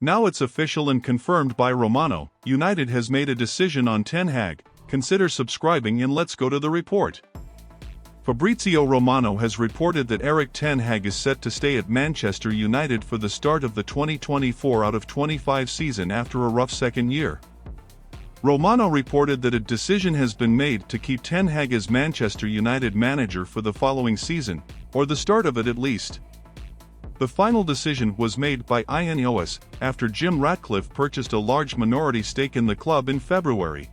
Now it's official and confirmed by Romano, United has made a decision on Ten Hag. Consider subscribing and let's go to the report. Fabrizio Romano has reported that Erik Ten Hag is set to stay at Manchester United for the start of the 2024 out of 25 season after a rough second year. Romano reported that a decision has been made to keep Ten Hag as Manchester United manager for the following season, or the start of it at least. The final decision was made by Ineos after Jim Ratcliffe purchased a large minority stake in the club in February.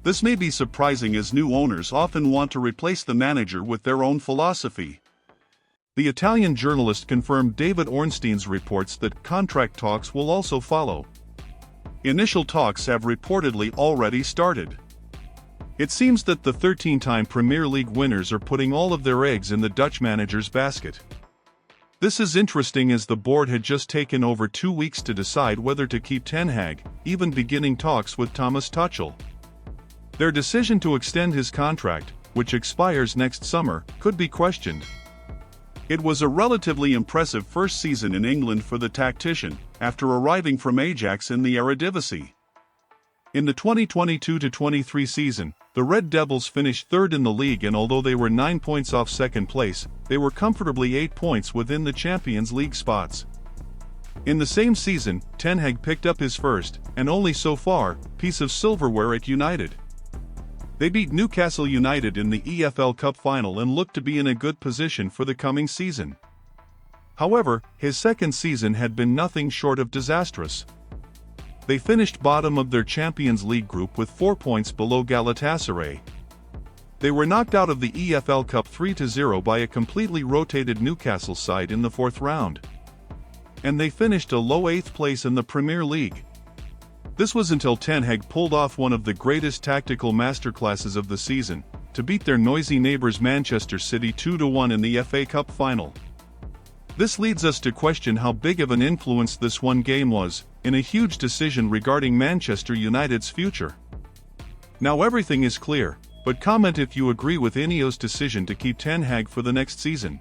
This may be surprising as new owners often want to replace the manager with their own philosophy. The Italian journalist confirmed David Ornstein's reports that contract talks will also follow. Initial talks have reportedly already started. It seems that the 13-time Premier League winners are putting all of their eggs in the Dutch manager's basket. This is interesting as the board had just taken over 2 weeks to decide whether to keep Ten Hag, even beginning talks with Thomas Tuchel. Their decision to extend his contract, which expires next summer, could be questioned. It was a relatively impressive first season in England for the tactician, after arriving from Ajax in the Eredivisie. In the 2022-23 season, the Red Devils finished third in the league, and although they were 9 points off second place, they were comfortably 8 points within the Champions League spots. In the same season, Ten Hag picked up his first, and only so far, piece of silverware at United. They beat Newcastle United in the EFL Cup final and looked to be in a good position for the coming season. However, his second season had been nothing short of disastrous. They finished bottom of their Champions League group with 4 points below Galatasaray. They were knocked out of the EFL Cup 3-0 by a completely rotated Newcastle side in the fourth round. And they finished a low 8th place in the Premier League. This was until Ten Hag pulled off one of the greatest tactical masterclasses of the season, to beat their noisy neighbours Manchester City 2-1 in the FA Cup final. This leads us to question how big of an influence this one game was, in a huge decision regarding Manchester United's future. Now everything is clear, but comment if you agree with Ineos' decision to keep Ten Hag for the next season.